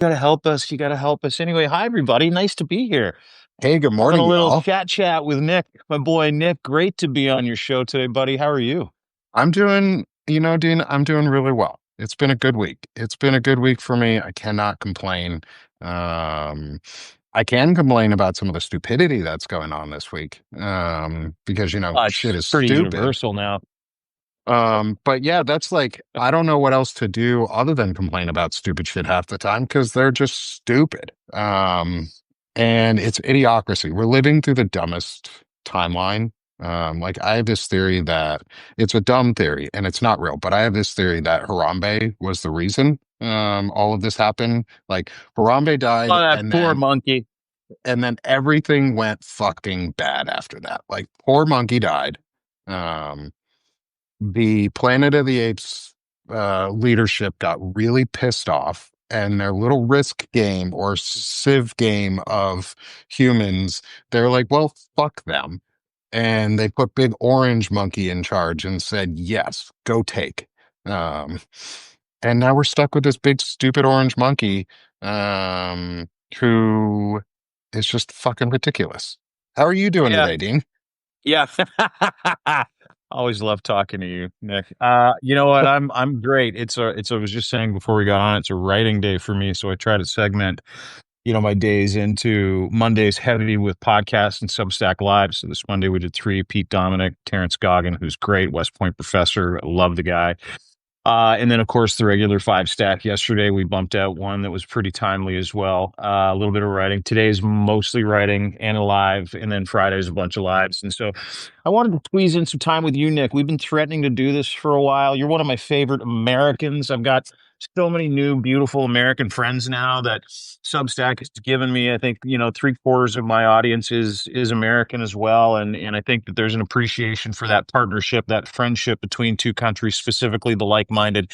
Gotta help us. You gotta help us. Anyway, hi everybody. Nice to be here. Hey, good Having a morning, little y'all. chat with Nick, my boy Nick. Great to be on your show today, buddy. How are you? I'm doing, Dean, I'm doing really well. It's been a good week. It's been a good week for me. I cannot complain. Um, I can complain about some of the stupidity that's going on this week. Because, shit It's is pretty stupid. universal now. But yeah, that's like, I don't know what else to do other than complain about stupid shit half the time because they're just stupid. And it's idiocracy. We're living through the dumbest timeline. Like I have this theory that it's a dumb theory and it's not real, but I have this theory that Harambe was the reason all of this happened. Like Harambe Oh, died that poor monkey. and then everything went fucking bad after that. Like poor monkey died. Um the Planet of the Apes leadership got really pissed off, and their little risk game or civ game of humans, they're like, well, fuck them. And they put Big Orange Monkey in charge and said, yes, go take. Um, and now we're stuck with this big, stupid orange monkey who is just fucking ridiculous. How are you doing Yeah, today, Dean? yeah. Always love talking to you, Nick. You know what? I'm great. I was just saying before we got on, it's a writing day for me, so I try to segment my days into Mondays heavy with podcasts and Substack Live. So this Monday we did three: Pete Dominic, Terrence Goggin, who's great, West Point professor. I love the guy. And then, of course, the regular five stack. Yesterday, we bumped out one that was pretty timely as well. A little bit of writing. Today's mostly writing and a live. And then Friday's a bunch of lives. And so I wanted to squeeze in some time with you, Nick. We've been threatening to do this for a while. You're one of my favorite Americans. I've got so many new, beautiful American friends now that Substack has given me. I think, three-quarters of my audience is American as well. And I think that there's an appreciation for that partnership, that friendship between two countries, specifically the like-minded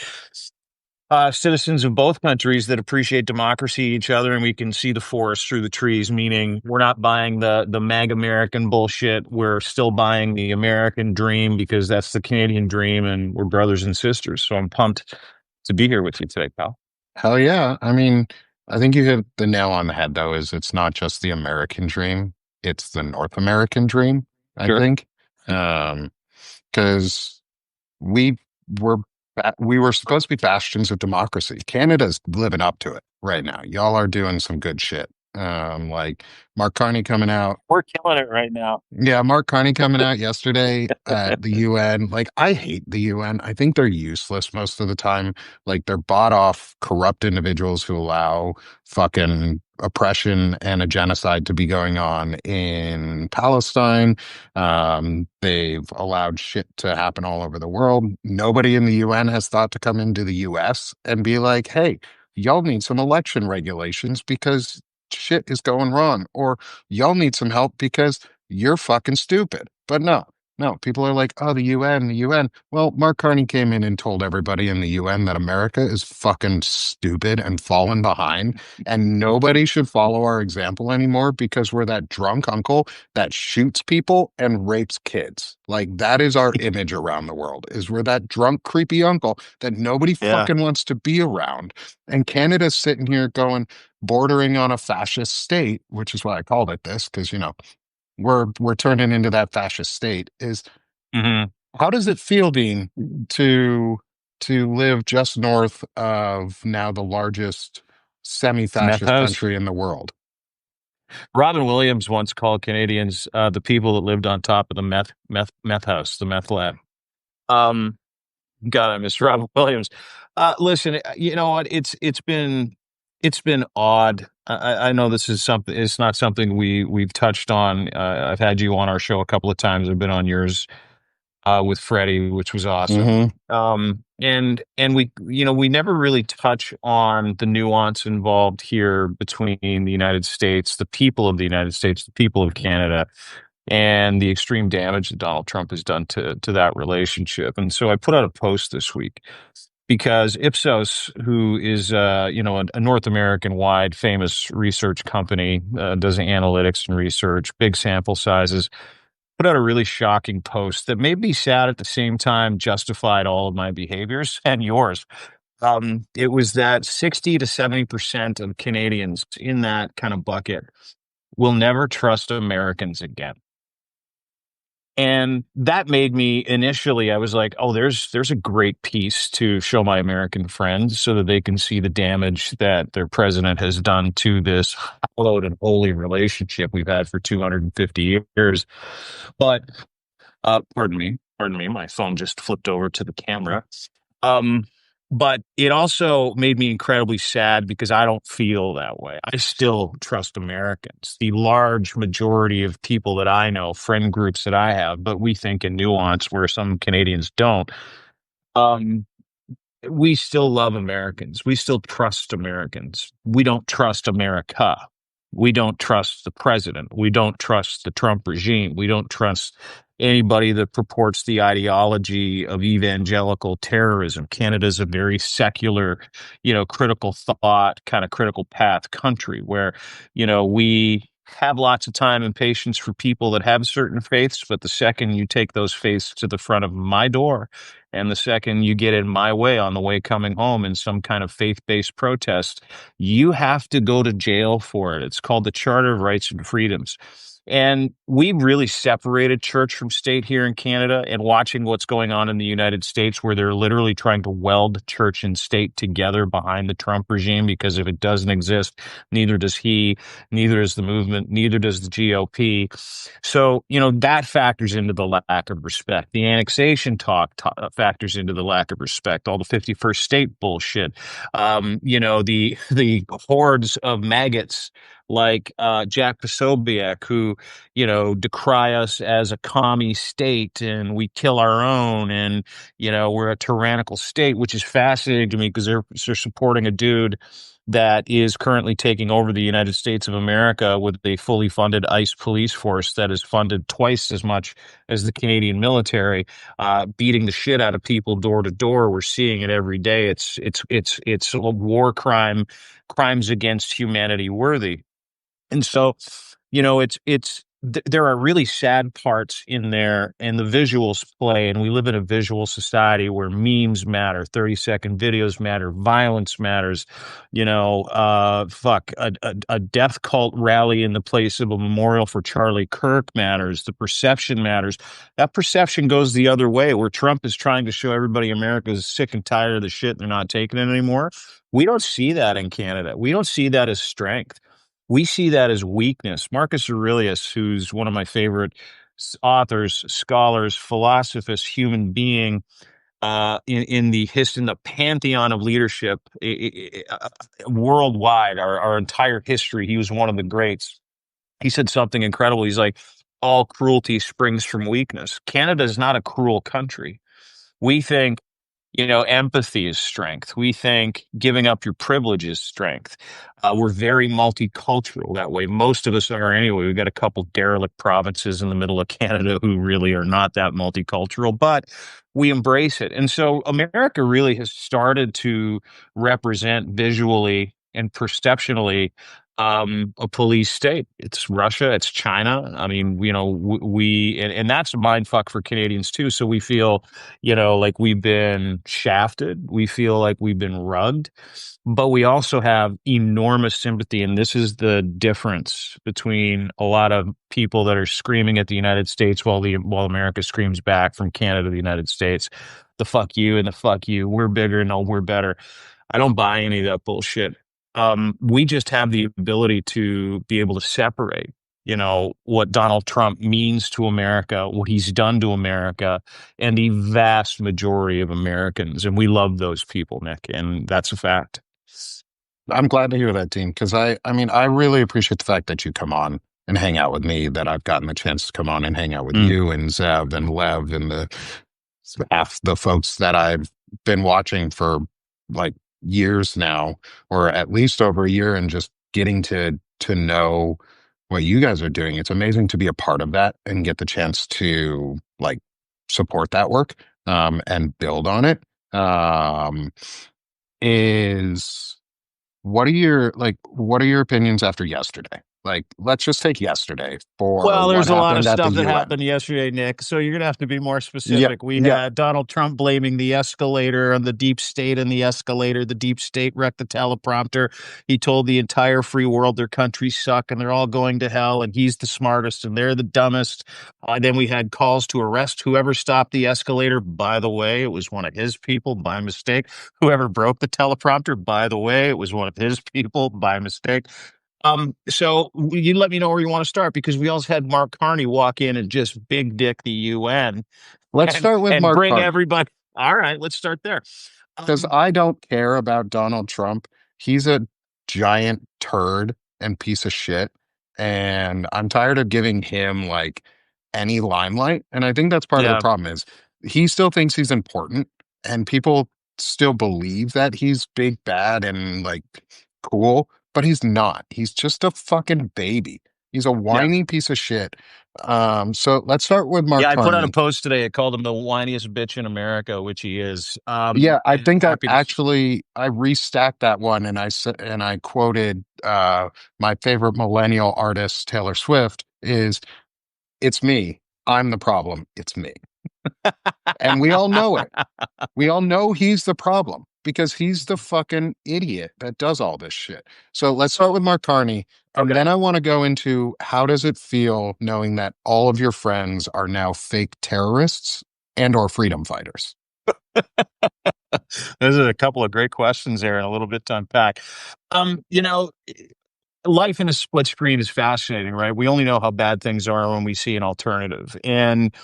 citizens of both countries that appreciate democracy, each other, and we can see the forest through the trees, meaning we're not buying the mag American bullshit. We're still buying the American dream because that's the Canadian dream, and we're brothers and sisters. So I'm pumped to be here with you today, pal. Hell yeah. I mean, I think you hit the nail on the head, though, is it's not just the American dream, it's the North American dream, I Sure. think. Because we were we were supposed to be bastions of democracy. Canada's living up to it right now. Y'all are doing some good shit. Like Mark Carney coming out. We're killing it right now. Yeah, Mark Carney coming out yesterday at the UN. Like, I hate the UN. I think they're useless most of the time. Like, they're bought off corrupt individuals who allow fucking oppression and a genocide to be going on in Palestine. They've allowed shit to happen all over the world. Nobody in the UN has thought to come into the US and be like, hey, y'all need some election regulations because shit is going wrong. Or y'all need some help because you're fucking stupid. But no, people are like, oh, the UN, the UN. Well, Mark Carney came in and told everybody in the UN that America is fucking stupid and fallen behind, and nobody should follow our example anymore because we're that drunk uncle that shoots people and rapes kids. Like, that is our image around the world, is we're that drunk, creepy uncle that nobody Yeah. fucking wants to be around. And Canada's sitting here going, bordering on a fascist state, which is why I called it this, because we're turning into that fascist state. Is Hmm. how does it feel, Dean, to live just north of now the largest Meth semi-fascist house. country in the world? Robin Williams once called Canadians the people that lived on top of the meth house, the meth lab. Um, God, I miss Robin Williams. Listen, you know what? It's been odd. I know this is something. It's not something we've touched on. I've had you on our show a couple of times. I've been on yours with Freddie, which was awesome. Hmm. And we never really touch on the nuance involved here between the United States, the people of the United States, the people of Canada, and the extreme damage that Donald Trump has done to that relationship. And so I put out a post this week because Ipsos, who is a North American wide famous research company, does analytics and research, big sample sizes, put out a really shocking post that made me sad at the same time justified all of my behaviors and yours. It was that 60 to 70% of Canadians in that kind of bucket will never trust Americans again. And that made me initially, I was like, oh, there's a great piece to show my American friends so that they can see the damage that their president has done to this hallowed and holy relationship we've had for 250 years. But pardon me, my phone just flipped over to the camera. Um, but it also made me incredibly sad because I don't feel that way. I still trust Americans. The large majority of people that I know, friend groups that I have, but we think in nuance where some Canadians don't. Um, we still love Americans. We still trust Americans. We don't trust America. We don't trust the president. We don't trust the Trump regime. We don't trust anybody that purports the ideology of evangelical terrorism. Canada's a very secular, critical thought, kind of critical path country where, we have lots of time and patience for people that have certain faiths. But the second you take those faiths to the front of my door, and the second you get in my way on the way coming home in some kind of faith based protest, you have to go to jail for it. It's called the Charter of Rights and Freedoms. And we've really separated church from state here in Canada, and watching what's going on in the United States, where they're literally trying to weld church and state together behind the Trump regime, because if it doesn't exist, neither does he, neither does the movement, neither does the GOP. So, that factors into the lack of respect. The annexation talk factors into the lack of respect. All the 51st state bullshit. The hordes of maggots like Jack Posobiec, who, decry us as a commie state and we kill our own, and, we're a tyrannical state, which is fascinating to me because they're supporting a dude that is currently taking over the United States of America with a fully funded ICE police force that is funded twice as much as the Canadian military, beating the shit out of people door to door. We're seeing it every day. It's a war crime, crimes against humanity worthy. And so, there are really sad parts in there, and the visuals play. And we live in a visual society where memes matter, 30-second videos matter, violence matters. A death cult rally in the place of a memorial for Charlie Kirk matters. The perception matters. That perception goes the other way, where Trump is trying to show everybody America is sick and tired of the shit. They're not taking it anymore. We don't see that in Canada. We don't see that as strength. We see that as weakness. Marcus Aurelius, who's one of my favorite authors, scholars, philosophers, human being, in the pantheon of leadership worldwide, our entire history, he was one of the greats. He said something incredible. He's like, all cruelty springs from weakness. Canada is not a cruel country. We think, empathy is strength. We think giving up your privilege is strength. We're very multicultural that way. Most of us are anyway. We've got a couple derelict provinces in the middle of Canada who really are not that multicultural, but we embrace it. And so America really has started to represent visually and perceptionally a police state. It's Russia, it's China. I mean, and that's a mind fuck for Canadians too. So we feel, like we've been shafted. We feel like we've been rugged, but we also have enormous sympathy. And this is the difference between a lot of people that are screaming at the United States while America screams back from Canada to the United States. The fuck you and the fuck you. We're bigger. No, we're better. I don't buy any of that bullshit. We just have the ability to be able to separate, what Donald Trump means to America, what he's done to America, and the vast majority of Americans. And we love those people, Nick, and that's a fact. I'm glad to hear that, Dean, because I mean, I really appreciate the fact that you come on and hang out with me, that I've gotten the chance to come on and hang out with Mm. you and Zev and Lev and half the folks that I've been watching for like years now, or at least over a year, and just getting to know what you guys are doing. It's amazing to be a part of that and get the chance to like support that work and build on it. Is what are your opinions after yesterday? Like, let's just take yesterday for Well, what there's a lot of happened at the stuff that UN. happened yesterday, Nick. So you're going to have to be more Yeah, specific. We yeah. had Donald Trump blaming the escalator on the deep state and the escalator. The deep state wrecked the teleprompter. He told the entire free world their countries suck and they're all going to hell, and he's the smartest and they're the dumbest. Then we had calls to arrest whoever stopped the escalator. By the way, it was one of his people by mistake. Whoever broke the teleprompter, by the way, it was one of his people by mistake. So you let me know where you want to start because we also had Mark Carney walk in and just big dick the UN Let's and start with and Mark bring Carney. everybody. All right, let's start there. Because Um, I don't care about Donald Trump. He's a giant turd and piece of shit. And I'm tired of giving him like any limelight. And I think that's part of the yeah, problem is he still thinks he's important and people still believe that he's big, bad, and like cool, but he's not. He's just a fucking baby. He's a yeah, whiny piece of shit. So let's start with Mark yeah. I put out a Carney. post today. I called him the whiniest bitch in America, which he is. Yeah, I And think I happy to. actually I restacked that one and I said and I quoted my favorite millennial artist Taylor Swift is it's me. I'm the problem. It's me. And we all know it. We all know he's the problem because he's the fucking idiot that does all this shit. So let's start with Mark Carney and Okay. then I want to go into how does it feel knowing that all of your friends are now fake terrorists and or freedom fighters? Those are a couple of great questions there and a little bit to unpack. You know, life in a split screen is fascinating, right? We only know how bad things are when we see an alternative. And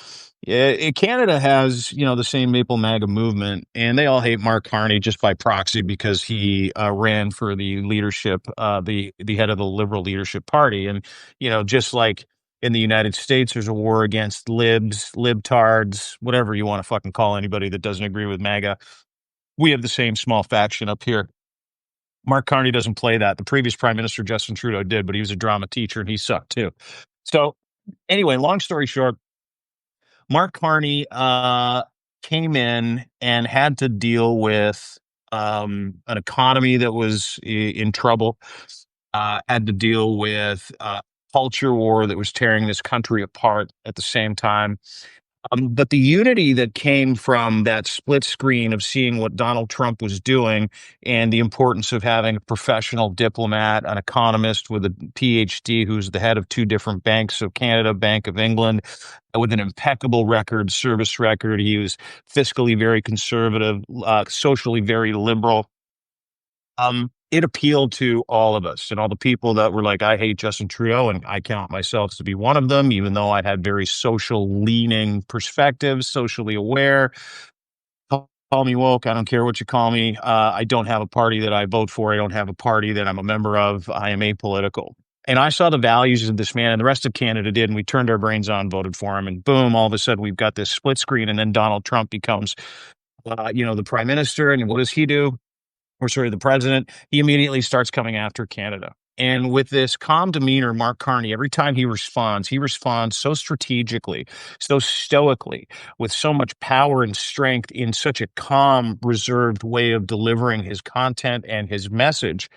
Canada has, the same Maple MAGA movement, and they all hate Mark Carney just by proxy because he ran for the leadership, the head of the Liberal Leadership Party. And, just like in the United States, there's a war against libs, libtards, whatever you want to fucking call anybody that doesn't agree with MAGA. We have the same small faction up here. Mark Carney doesn't play that. The previous prime minister, Justin Trudeau, did, but he was a drama teacher and he sucked too. So, anyway, long story short, Mark Carney came in and had to deal with an economy that was in trouble, had to deal with culture war that was tearing this country apart at the same time. But the unity that came from that split screen of seeing what Donald Trump was doing and the importance of having a professional diplomat, an economist with a PhD who's the head of two different banks of Canada, Bank of England, with an impeccable record, service record. He was fiscally very conservative, socially very liberal. It appealed to all of us and all the people that were like, I hate Justin Trudeau, and I count myself to be one of them, even though I had very social leaning perspectives, socially aware. Call me woke. I don't care what you call me. I don't have a party that I vote for. I don't have a party that I'm a member of. I am apolitical. And I saw the values of this man, and the rest of Canada did, and we turned our brains on, voted for him, and boom, all of a sudden we've got this split screen, and then Donald Trump becomes, the prime minister, and what does he do? Or sorry, the president, he immediately starts coming after Canada. And with this calm demeanor, Mark Carney, every time he responds so strategically, so stoically, with so much power and strength in such a calm, reserved way of delivering his content and his message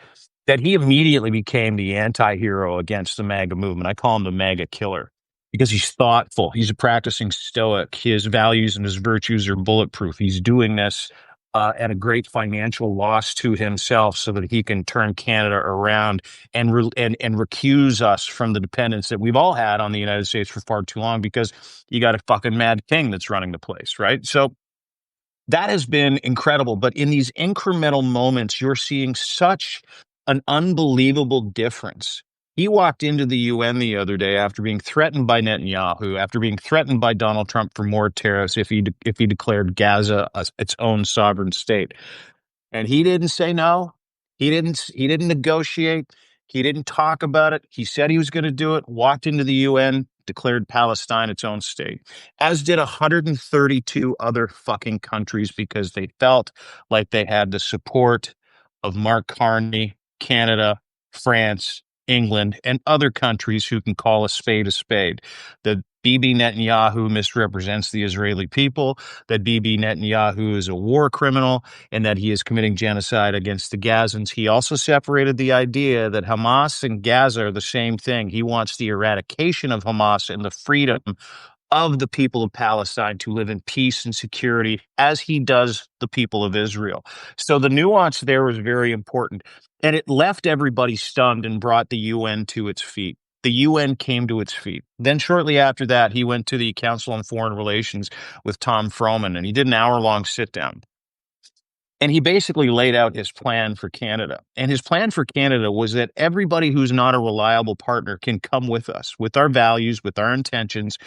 that he immediately became the anti-hero against the MAGA movement. I call him the MAGA killer because he's thoughtful. He's a practicing stoic. His values and his virtues are bulletproof. He's doing this at a great financial loss to himself so that he can turn Canada around and and recuse us from the dependence that we've all had on the United States for far too long because you got a fucking mad king that's running the place, right? So that has been incredible. But in these incremental moments, you're seeing such an unbelievable difference. He walked into the UN the other day after being threatened by Netanyahu, after being threatened by Donald Trump for more tariffs if he declared Gaza its own sovereign state. And he didn't say no. He didn't negotiate. He didn't talk about it. He said he was going to do it, walked into the UN, declared Palestine its own state, as did 132 other fucking countries because they felt like they had the support of Mark Carney, Canada, France. England, and other countries who can call a spade a spade. That Bibi Netanyahu misrepresents the Israeli people, that Bibi Netanyahu is a war criminal, and that he is committing genocide against the Gazans. He also separated the idea that Hamas and Gaza are the same thing. He wants the eradication of Hamas and the freedom of the people of Palestine to live in peace and security as he does the people of Israel. So the nuance there was very important. And it left everybody stunned and brought the UN to its feet. The UN came to its feet. Then, shortly after that, he went to the Council on Foreign Relations with Tom Froman, and he did an hour-long sit-down. And he basically laid out his plan for Canada. And his plan for Canada was that everybody who's not a reliable partner can come with us, with our values, with our intentions,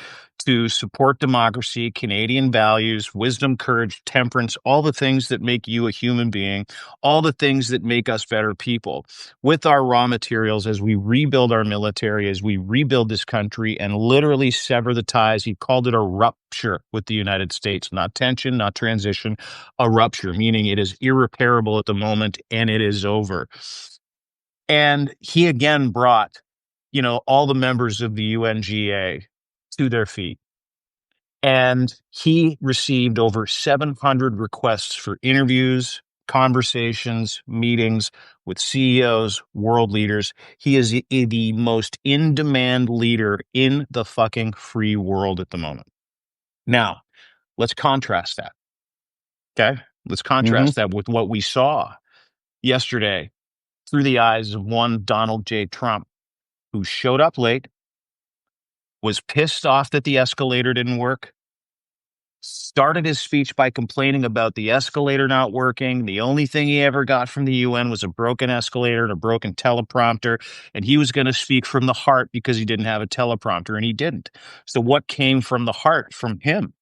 to support democracy, Canadian values, wisdom, courage, temperance, all the things that make you a human being, all the things that make us better people, with our raw materials as we rebuild our military, as we rebuild this country and literally sever the ties. He called it a rupture with the United States, not tension, not transition, a rupture, meaning it is irreparable at the moment and it is over. And he again brought, all the members of the UNGA to their feet. And he received over 700 requests for interviews, conversations, meetings with CEOs, world leaders. He is the most in-demand leader in the fucking free world at the moment. Now, let's contrast that. Okay? Let's Hmm. contrast that with what we saw yesterday through the eyes of one Donald J. Trump, who showed up late, was pissed off that the escalator didn't work, started his speech by complaining about the escalator not working. The only thing he ever got from the UN was a broken escalator and a broken teleprompter. And he was going to speak from the heart because he didn't have a teleprompter, and he didn't. So, what came from the heart from him?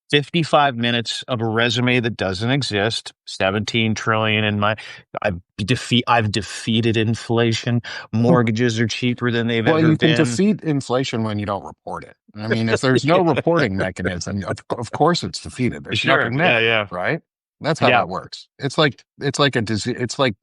55 minutes of a resume that doesn't exist, 17 trillion in my I've defeated inflation. Mortgages are cheaper than they've Well, ever you can been. defeat inflation when you don't report it. I mean, if there's no reporting mechanism, of course it's defeated. There's Sure. nothing Yeah, there, yeah. right? That's how Yeah. that works. It's like a disease. It's like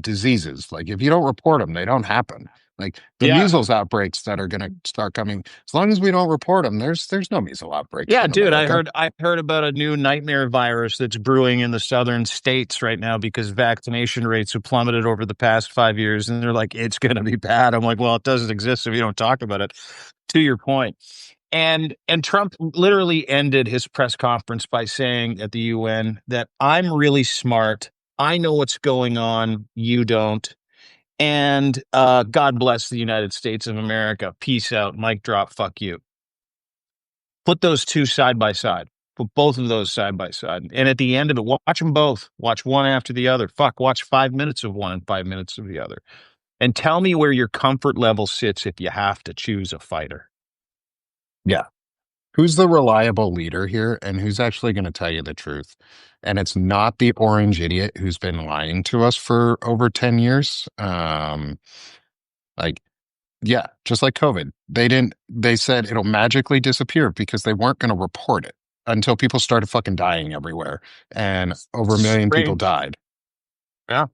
diseases. Like if you don't report them, they don't happen. Like the Yeah. measles outbreaks that are going to start coming, as long as we don't report them, there's no measles outbreaks Yeah, in dude, America. I heard about a new nightmare virus that's brewing in the southern states right now because vaccination rates have plummeted over the past 5 years, and they're like, it's going to be bad. I'm like, well, it doesn't exist if you don't talk about it. To your point. And Trump literally ended his press conference by saying at the UN that I'm really smart. I know what's going on. You don't. And God bless the United States of America. Peace out. Mic drop. Fuck you. Put those two side by side. Put both of those side by side. And at the end of it, watch them both. Watch one after the other. Fuck, watch 5 minutes of one and 5 minutes of the other. And tell me where your comfort level sits if you have to choose a fighter. Yeah. Who's the reliable leader here and who's actually going to tell you the truth? And it's not the orange idiot who's been lying to us for over 10 years. Like, yeah, just like COVID. They said it'll magically disappear because they weren't going to report it until people started fucking dying everywhere. And over a million people Strange. died. Yeah.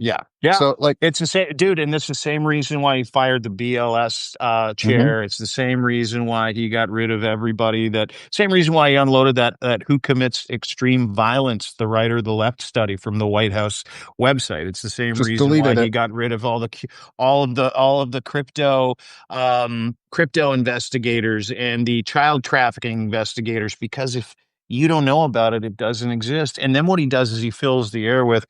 Yeah. Yeah, So, like, it's the same, dude, and it's the same reason why he fired the BLS mhm. chair. It's the same reason why he got rid of everybody. That same reason why he unloaded that Who Commits Extreme Violence, the right or the left study from the White House website. It's the same Just reason why deleted he it. got rid of all of the crypto investigators and the child trafficking investigators, because if you don't know about it, it doesn't exist. And then what he does is he fills the air with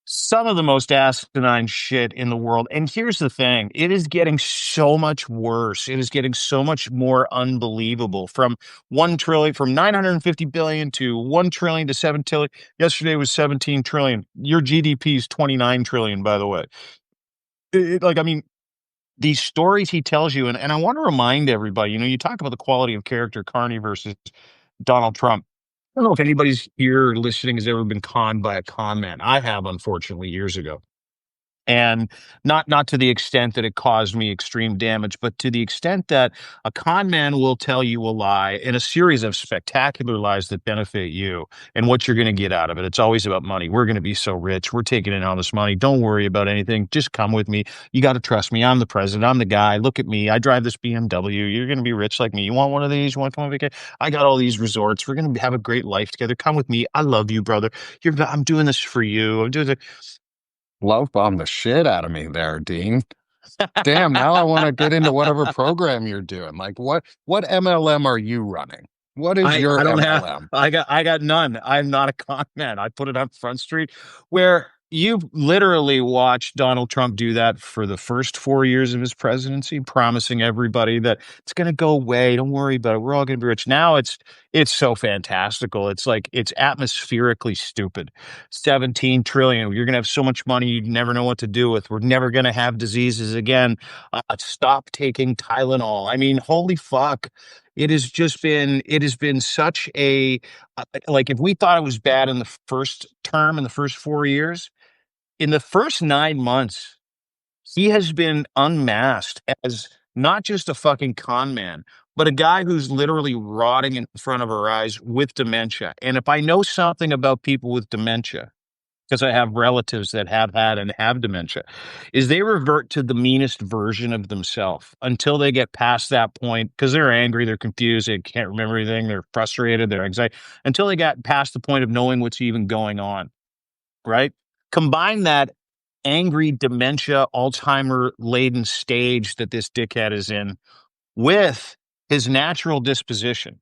some of the most asinine shit in the world. And here's the thing, it is getting so much worse. It is getting so much more unbelievable. From 1 trillion, from 950 billion to 1 trillion to 7 trillion. Yesterday was 17 trillion. Your GDP is 29 trillion, by the way. I mean, these stories he tells you, and I want to remind everybody, you talk about the quality of character, Carney versus Donald Trump. I don't know if anybody's here listening has ever been conned by a con man. I have, unfortunately, years ago. And not to the extent that it caused me extreme damage, but to the extent that a con man will tell you a lie in a series of spectacular lies that benefit you and what you're going to get out of it. It's always about money. We're going to be so rich. We're taking in all this money. Don't worry about anything. Just come with me. You got to trust me. I'm the president. I'm the guy. Look at me. I drive this BMW. You're going to be rich like me. You want one of these? You want to come on vacation? I got all these resorts. We're going to have a great life together. Come with me. I love you, brother. I'm doing this for you. I'm doing Love bomb the shit out of me there, Dean. Damn, now I want to get into whatever program you're doing. Like what MLM are you running? What is your I don't have MLM? I got none. I'm not a con man. I put it on Front Street where you've literally watched Donald Trump do that for the first 4 years of his presidency, promising everybody that it's going to go away. Don't worry about it. We're all going to be rich. Now it's so fantastical. It's like it's atmospherically stupid. 17 trillion. You're going to have so much money you never know what to do with. We're never going to have diseases again. Stop taking Tylenol. I mean, holy fuck. It has been such a like if we thought it was bad in the first term in the first 4 years, in the first 9 months, he has been unmasked as not just a fucking con man, but a guy who's literally rotting in front of our eyes with dementia. And if I know something about people with dementia, because I have relatives that have had and have dementia, is they revert to the meanest version of themselves until they get past that point because they're angry, they're confused, they can't remember anything, they're frustrated, they're anxiety, until they got past the point of knowing what's even going on, right? Combine that angry dementia, Alzheimer laden stage that this dickhead is in with his natural disposition,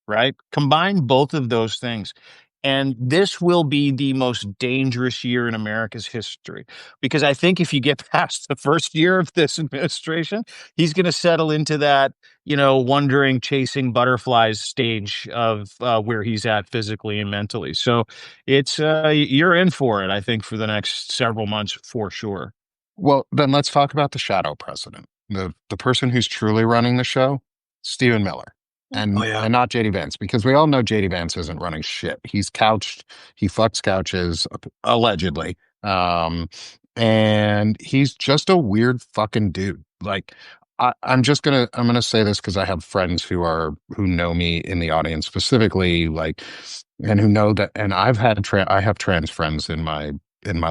right? Combine both of those things. And this will be the most dangerous year in America's history. Because I think if you get past the first year of this administration, he's going to settle into that, wondering, chasing butterflies stage of where he's at physically and mentally. So you're in for it, I think, for the next several months for sure. Well, then let's talk about the shadow president, the person who's truly running the show, Stephen Miller, Oh, and yeah. and not JD Vance, because we all know JD Vance isn't running shit. He fucks couches allegedly, and he's just a weird fucking dude. Like I'm gonna say this because I have friends who know me in the audience specifically, like, and who know that, and I have trans friends in my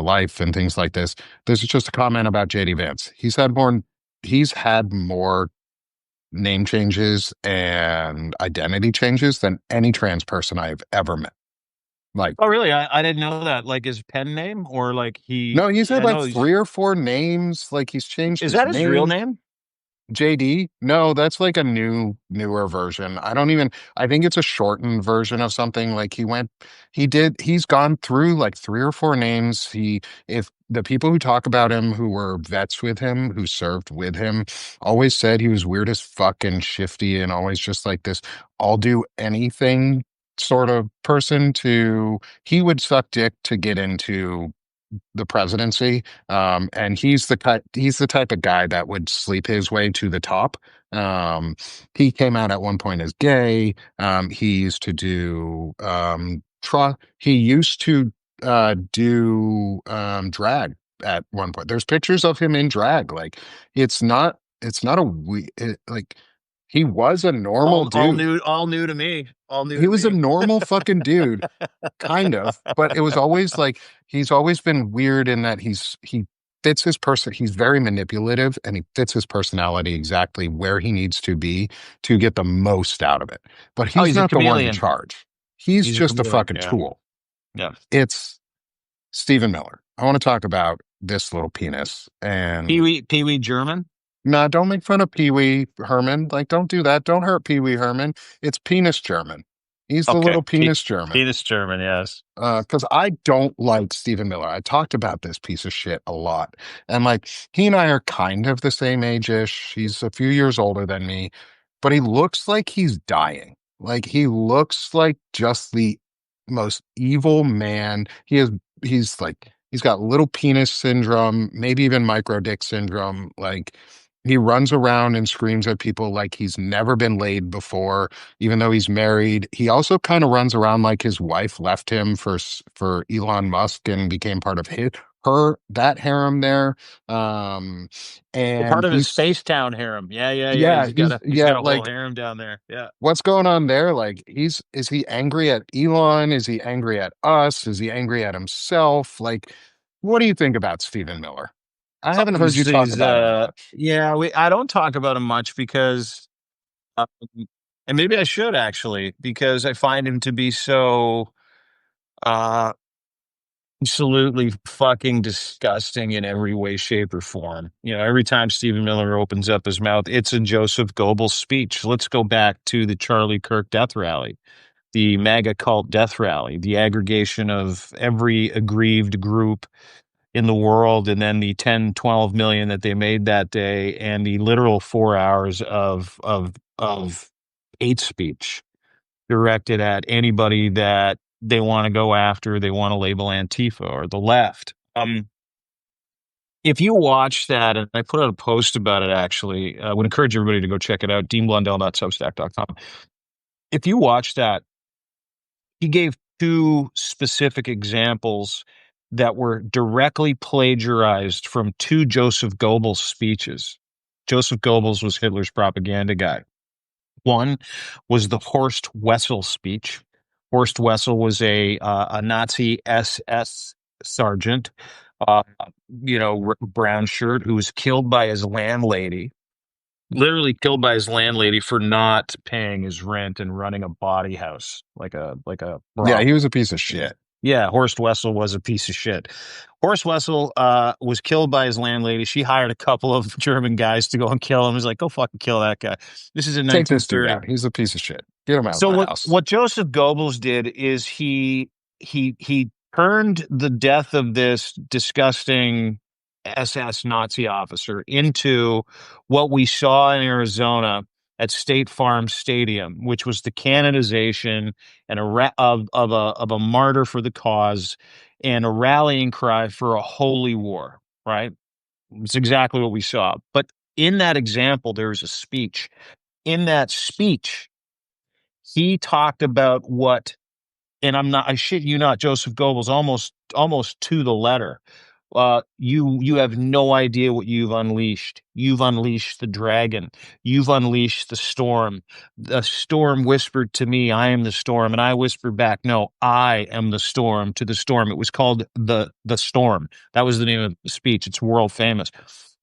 life and things like this. This is just a comment about JD Vance. He's had more name changes and identity changes than any trans person I've ever met. Like, Oh, really? I didn't know that. Like his pen name or like no, he's had I like know three or four names. Like he's changed is his that his real name. name? JD? No, that's like a newer version. I think it's a shortened version of something. Like he's gone through like three or four names. If the people who talk about him who were vets with him, who served with him, always said he was weird as fuck and shifty and always just like this, I'll do anything sort of person he would suck dick to get into the presidency. And he's the type of guy that would sleep his way to the top. He came out at one point as gay. He used to do he used to do drag at one point. There's pictures of him in drag. Like it's not a like he was a normal dude. All new to me. All new He to was a me. normal fucking dude, kind of, but it was always like he's always been weird in that he fits his person. He's very manipulative and he fits his personality exactly where he needs to be to get the most out of it. But Oh, he's he's a not the one in chameleon. charge. He's He's a just a chameleon. fucking Yeah. tool. Yeah. It's Stephen Miller. I want to talk about this little penis and Pee Wee German. nah, don't make fun of Pee Wee Herman. Like, don't do that. Don't hurt Pee Wee Herman. It's penis German. He's the Okay. little penis German. Penis German, yes. Because I don't like Stephen Miller. I talked about this piece of shit a lot. And like, he and I are kind of the same age-ish. He's a few years older than me, but he looks like he's dying. Like, he looks like just the most evil man. He's got little penis syndrome, maybe even micro dick syndrome. Like, he runs around and screams at people like he's never been laid before, even though he's married. He also kind of runs around like his wife left him for Elon Musk and became part of that harem there. Um, Part and of his he's Space Town harem. Yeah, yeah, yeah. yeah, He's got a whole like harem down there. Yeah. what's going on there? Like is he angry at Elon? Is he angry at us? Is he angry at himself? Like, what do you think about Stephen Miller? I haven't heard you Obviously, talk about him much. yeah, I don't talk about him much because, um, and maybe I should actually, because I find him to be so, uh, absolutely fucking disgusting in every way, shape, or form. You know, every time Stephen Miller opens up his mouth, it's a Joseph Goebbels speech. Let's go back to the Charlie Kirk death rally, the MAGA cult death rally, the aggregation of every aggrieved group in the world, and then the 10, 12 million that they made that day, and the literal 4 hours of hate speech directed at anybody that they want to go after, they want to label Antifa or the left. If you watch that, and I put out a post about it actually, I would encourage everybody to go check it out, deanblundell.substack.com. If you watch that, he gave two specific examples that were directly plagiarized from two Joseph Goebbels speeches. Joseph Goebbels was Hitler's propaganda guy. One was the Horst Wessel speech. Horst Wessel was a Nazi SS sergeant, uh, brown shirt, who was killed by his landlady, literally killed by his landlady for not paying his rent and running a body house like a Yeah, he brothel. was a piece of shit. Yeah, Horst Wessel was a piece of shit. Horst Wessel was killed by his landlady. She hired a couple of German guys to go and kill him. He's like, go fucking kill that guy. This is in Take this dude 1930. out. He's a piece of shit. Get him out of So my what house. what Joseph Goebbels did is he turned the death of this disgusting SS Nazi officer into what we saw in Arizona at State Farm Stadium, which was the canonization and of a martyr for the cause and a rallying cry for a holy war. Right? It's exactly what we saw. But in that example, there's a speech. In that speech, he talked about what, and I shit you not, Joseph Goebbels, almost to the letter. You have no idea what you've unleashed. You've unleashed the dragon. You've unleashed the storm. The storm whispered to me, "I am the storm," and I whispered back, "No, I am the storm." To the storm, it was called the storm. That was the name of the speech. It's world famous.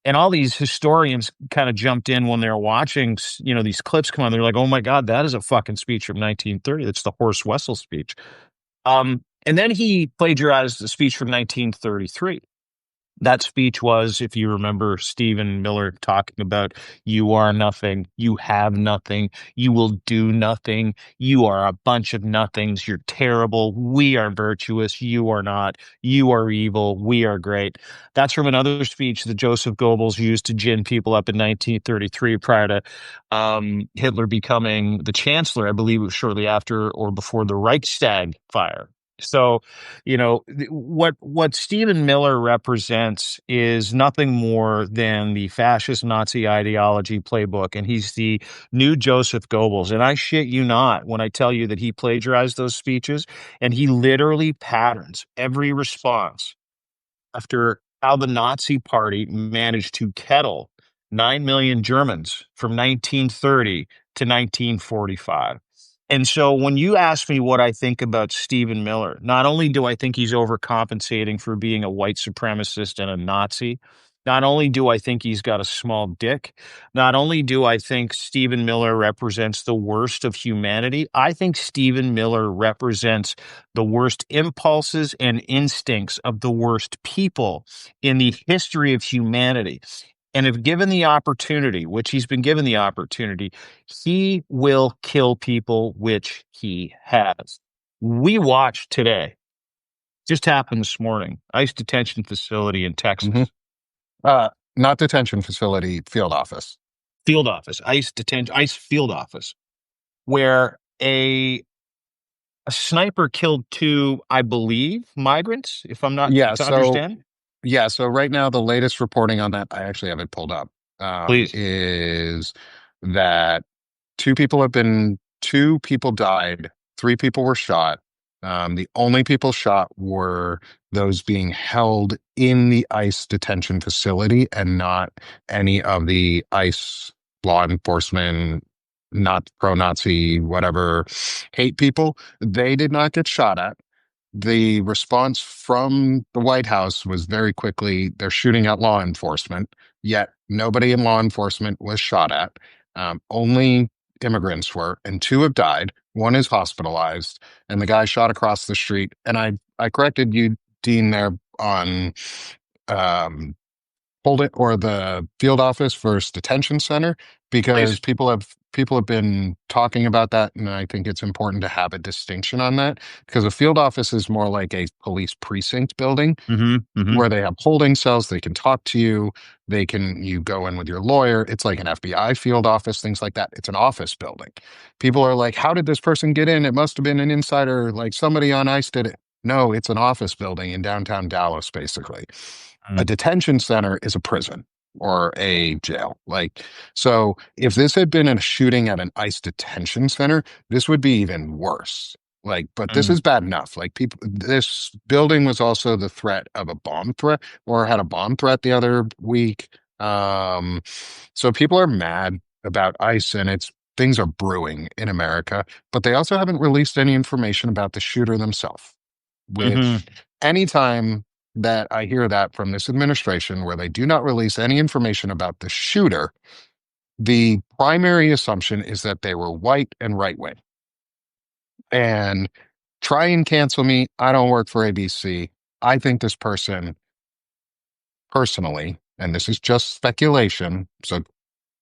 And all these historians kind of jumped in when they were watching, these clips come on. They're like, "Oh my God, that is a fucking speech from 1930. That's the Horst Wessel speech." And then he plagiarized the speech from 1933. That speech was, if you remember, Stephen Miller talking about, "You are nothing, you have nothing, you will do nothing, you are a bunch of nothings, you're terrible, we are virtuous, you are not, you are evil, we are great." That's from another speech that Joseph Goebbels used to gin people up in 1933 prior to Hitler becoming the chancellor. I believe it was shortly after or before the Reichstag fire. So, what Stephen Miller represents is nothing more than the fascist Nazi ideology playbook, and he's the new Joseph Goebbels. And I shit you not when I tell you that he plagiarized those speeches, and he literally patterns every response after how the Nazi Party managed to kettle 9 million Germans from 1930 to 1945. And so when you ask me what I think about Stephen Miller, not only do I think he's overcompensating for being a white supremacist and a Nazi, not only do I think he's got a small dick, not only do I think Stephen Miller represents the worst of humanity, I think Stephen Miller represents the worst impulses and instincts of the worst people in the history of humanity. And if given the opportunity, which he's been given the opportunity, he will kill people, which he has. We watched today, just happened this morning, ICE detention facility in Hmm. Texas, Not detention facility, field office. field office, ICE field office, where a sniper killed two, I believe, migrants, if I'm not Yeah, to so understand. right now the latest reporting on that, I actually have it pulled up, Please. is that two people died, three people were shot. The only people shot were those being held in the ICE detention facility and not any of the ICE law enforcement, not pro-Nazi, whatever, hate people. They did not get shot at. The response from the White House was very quickly, they're shooting at law enforcement, yet nobody in law enforcement was shot at. Only immigrants were, and two have died. One is hospitalized, and the guy shot across the street. And I corrected you, Dean, there on um, hold it or the field office versus detention center because Please. people have been talking about that, and I think it's important to have a distinction on that because a field office is more like a police precinct building Hmm. Hmm. where they have holding cells, they can talk to you, you go in with your lawyer. It's like an FBI field office, things like that. It's an office building. People are like, how did this person get in? It must have been an insider, like somebody on ICE did it. No, it's an office building in downtown Dallas, basically. A detention center is a prison or a jail. Like, so if this had been a shooting at an ICE detention center, this would be even worse. Like, but this Mm. is bad enough. Like, this building was also the threat of a bomb threat or had a bomb threat the other week. Um, so people are mad about ICE and things are brewing in America, but they also haven't released any information about the shooter themselves, Hmm. which anytime that I hear that from this administration where they do not release any information about the shooter, the primary assumption is that they were white and right wing. And try and cancel me. I don't work for ABC. I think this person personally, and this is just speculation. So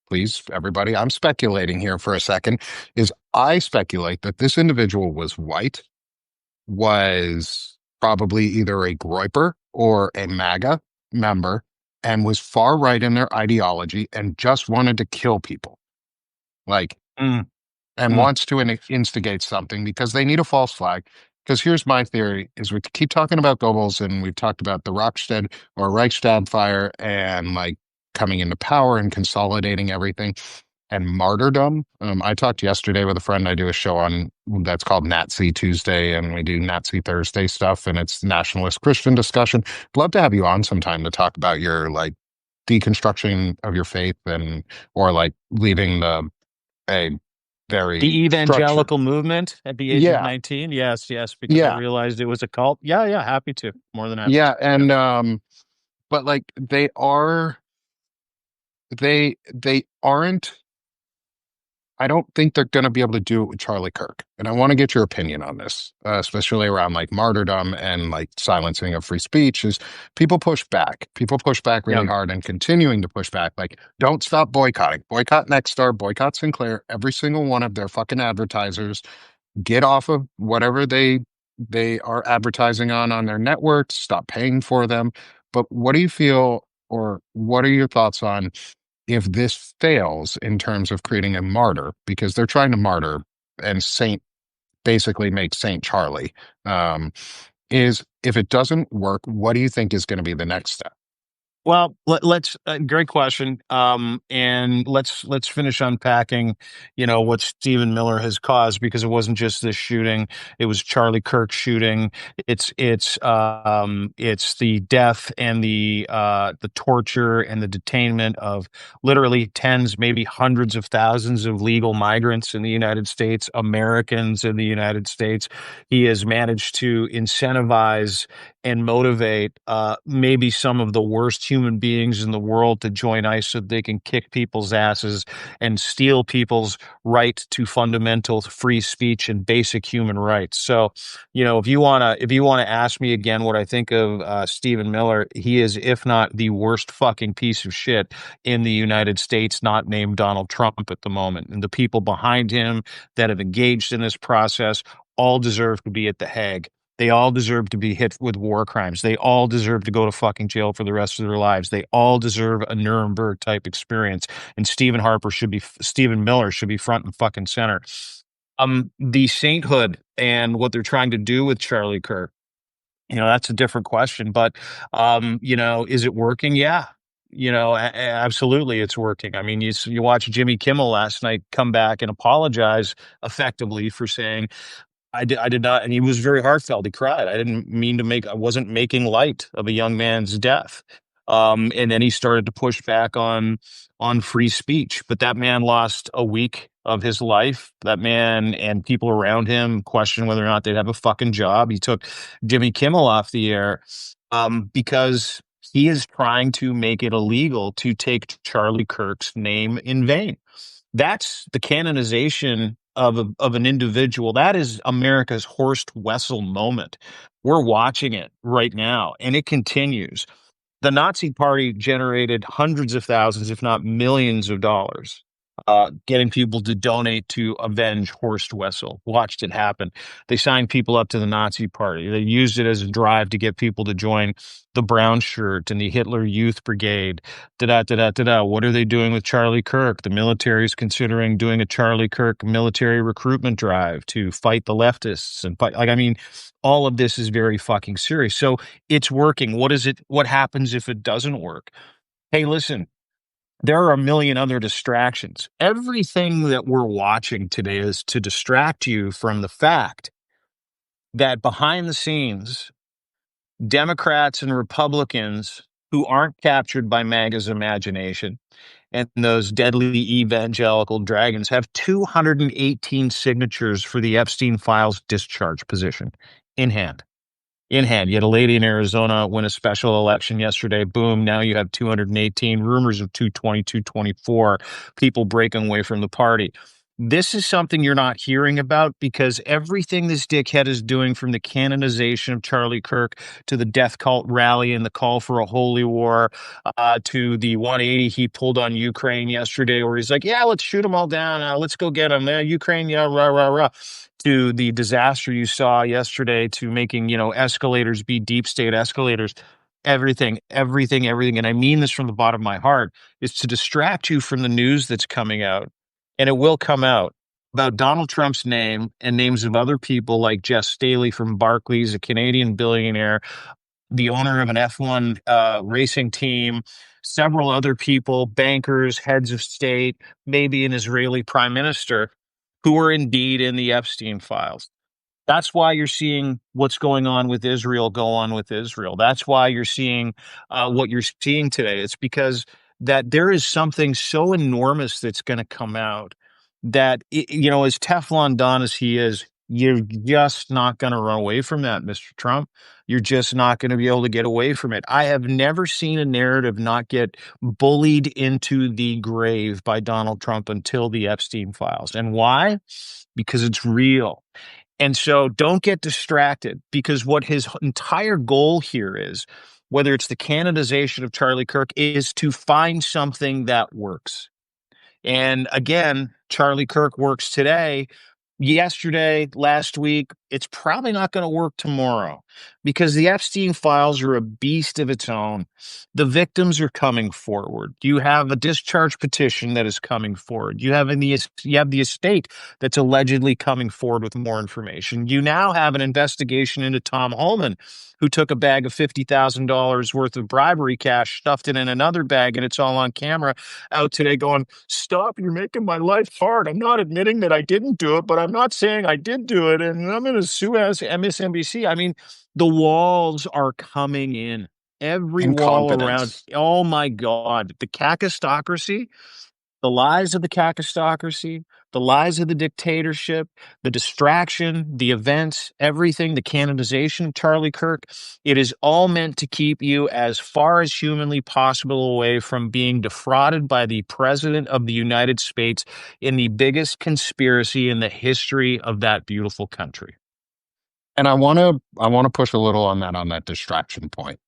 please, everybody, I'm speculating here for a second, is I speculate that this individual was white, was probably either a Groiper or a MAGA member, and was far right in their ideology and just wanted to kill people. Like, Mm. and Mm. wants to instigate something because they need a false flag. Because here's my theory: is we keep talking about Goebbels and we've talked about the Rockstead or Reichstag fire and like coming into power and consolidating everything and martyrdom. I talked yesterday with a friend. I do a show on that's called Nazi Tuesday, and we do Nazi Thursday stuff, and it's nationalist Christian discussion. I'd love to have you on sometime to talk about your like deconstruction of your faith and or like leaving a very The structured. evangelical movement at the age of Yeah, 19. Yes, yes, because I yeah, realized it was a cult. Yeah, yeah, happy to. More than happy yeah, to. Yeah. and but like they aren't. I don't think they're going to be able to do it with Charlie Kirk. And I want to get your opinion on this, especially around like martyrdom and like silencing of free speech is people push back. People push back Yeah. really hard and continuing to push back. Like, don't stop boycotting. Boycott Nexstar, boycott Sinclair, every single one of their fucking advertisers. Get off of whatever they are advertising on their networks. Stop paying for them. But what do you feel or what are your thoughts on if this fails in terms of creating a martyr, because they're trying to martyr and basically make Saint Charlie, um, is if it doesn't work, what do you think is going to be the next step? Well, let's great question. And let's finish unpacking, what Stephen Miller has caused because it wasn't just this shooting; it was Charlie Kirk shooting. It's the death and the torture and the detainment of literally tens, maybe hundreds of thousands of legal migrants in the United States, Americans in the United States. He has managed to incentivize and motivate maybe some of the worst human beings in the world to join ICE so they can kick people's asses and steal people's right to fundamental free speech and basic human rights. So, if you wanna ask me again what I think of Stephen Miller, he is, if not the worst fucking piece of shit in the United States, not named Donald Trump at the moment. And the people behind him that have engaged in this process all deserve to be at the Hague. They all deserve to be hit with war crimes. They all deserve to go to fucking jail for the rest of their lives. They all deserve a Nuremberg type experience. And Stephen Miller should be front and fucking center. The sainthood and what they're trying to do with Charlie Kirk, that's a different question. But, is it working? Yeah. Absolutely, it's working. I mean, you watch Jimmy Kimmel last night come back and apologize effectively for saying I did not, and he was very heartfelt. He cried. I didn't mean to make, I wasn't making light of a young man's death. And then he started to push back on free speech. But that man lost a week of his life. That man and people around him questioned whether or not they'd have a fucking job. He took Jimmy Kimmel off the air because he is trying to make it illegal to take Charlie Kirk's name in vain. That's the canonization of an individual. That is America's Horst Wessel moment. We're watching it right now, and it continues. The Nazi Party generated hundreds of thousands, if not millions of dollars, getting people to donate to avenge Horst Wessel. Watched it happen. They signed people up to the Nazi Party. They used it as a drive to get people to join the Brown Shirt and the Hitler Youth Brigade. Da da da da da da. What are they doing with Charlie Kirk? The military is considering doing a Charlie Kirk military recruitment drive to fight the leftists and fight. Like, I mean, all of this is very fucking serious. So it's working. What is it? What happens if it doesn't work? Hey, listen, there are a million other distractions. Everything that we're watching today is to distract you from the fact that behind the scenes, Democrats and Republicans who aren't captured by MAGA's imagination and those deadly evangelical dragons have 218 signatures for the Epstein Files discharge position in hand. In hand. You had a lady in Arizona win a special election yesterday. Boom. Now you have 218 rumors of 220, 224 people breaking away from the party. This is something you're not hearing about because everything this dickhead is doing, from the canonization of Charlie Kirk to the death cult rally and the call for a holy war, to the 180 he pulled on Ukraine yesterday, where he's like, yeah, let's shoot them all down. Let's go get them. Ukraine, yeah, rah, rah, rah. To the disaster you saw yesterday, to making, escalators be deep state escalators. Everything. And I mean this from the bottom of my heart, is to distract you from the news that's coming out, and it will come out, about Donald Trump's name and names of other people like Jess Staley from Barclays, a Canadian billionaire, the owner of an F1 racing team, several other people, bankers, heads of state, maybe an Israeli prime minister, who are indeed in the Epstein files. That's why you're seeing what's going on with Israel go on with Israel. That's why you're seeing what you're seeing today. It's because that there is something so enormous that's going to come out that, as Teflon Don as he is, you're just not going to run away from that, Mr. Trump. You're just not going to be able to get away from it. I have never seen a narrative not get bullied into the grave by Donald Trump until the Epstein files. And why? Because it's real. And so don't get distracted, because what his entire goal here is, whether it's the canonization of Charlie Kirk, is to find something that works. And again, Charlie Kirk works today, yesterday, last week. It's probably not going to work tomorrow, because the Epstein files are a beast of its own. The victims are coming forward. You have a discharge petition that is coming forward. You have the estate that's allegedly coming forward with more information. You now have an investigation into Tom Holman, who took a bag of $50,000 worth of bribery cash, stuffed it in another bag, and it's all on camera out today going, stop, you're making my life hard. I'm not admitting that I didn't do it, but I'm not saying I did do it, and I'm going to sue as MSNBC. I mean, the walls are coming in. Every wall around. Incompetence. Oh my God. The kakistocracy, the lies of the kakistocracy, the lies of the dictatorship, the distraction, the events, everything, the canonization of Charlie Kirk. It is all meant to keep you as far as humanly possible away from being defrauded by the President of the United States in the biggest conspiracy in the history of that beautiful country. And I want to push a little on that distraction point.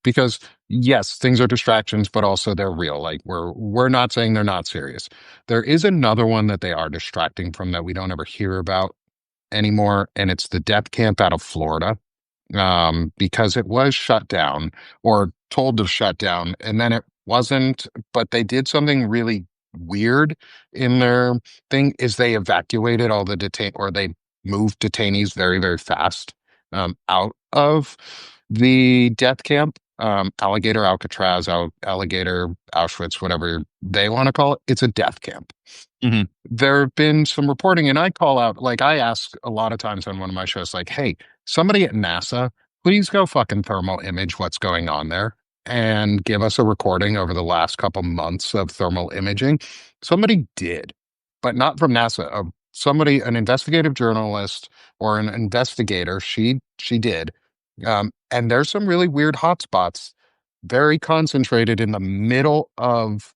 Because yes, things are distractions, but also they're real. Like we're not saying they're not serious. There is another one that they are distracting from that we don't ever hear about anymore, and it's the death camp out of Florida. Because it was shut down, or told to shut down, and then it wasn't, but they did something really weird in their thing, is they evacuated all the or they moved detainees very, very fast out of the death camp. Alligator Alcatraz, Alligator Auschwitz, whatever they want to call it. It's a death camp. Hmm. There have been some reporting, and I call out, like I ask a lot of times on one of my shows, like, hey, somebody at NASA, please go fucking thermal image what's going on there and give us a recording over the last couple months of thermal imaging. Somebody did, but not from NASA. Somebody, an investigative journalist or an investigator, she did. And there's some really weird hotspots, very concentrated in the middle of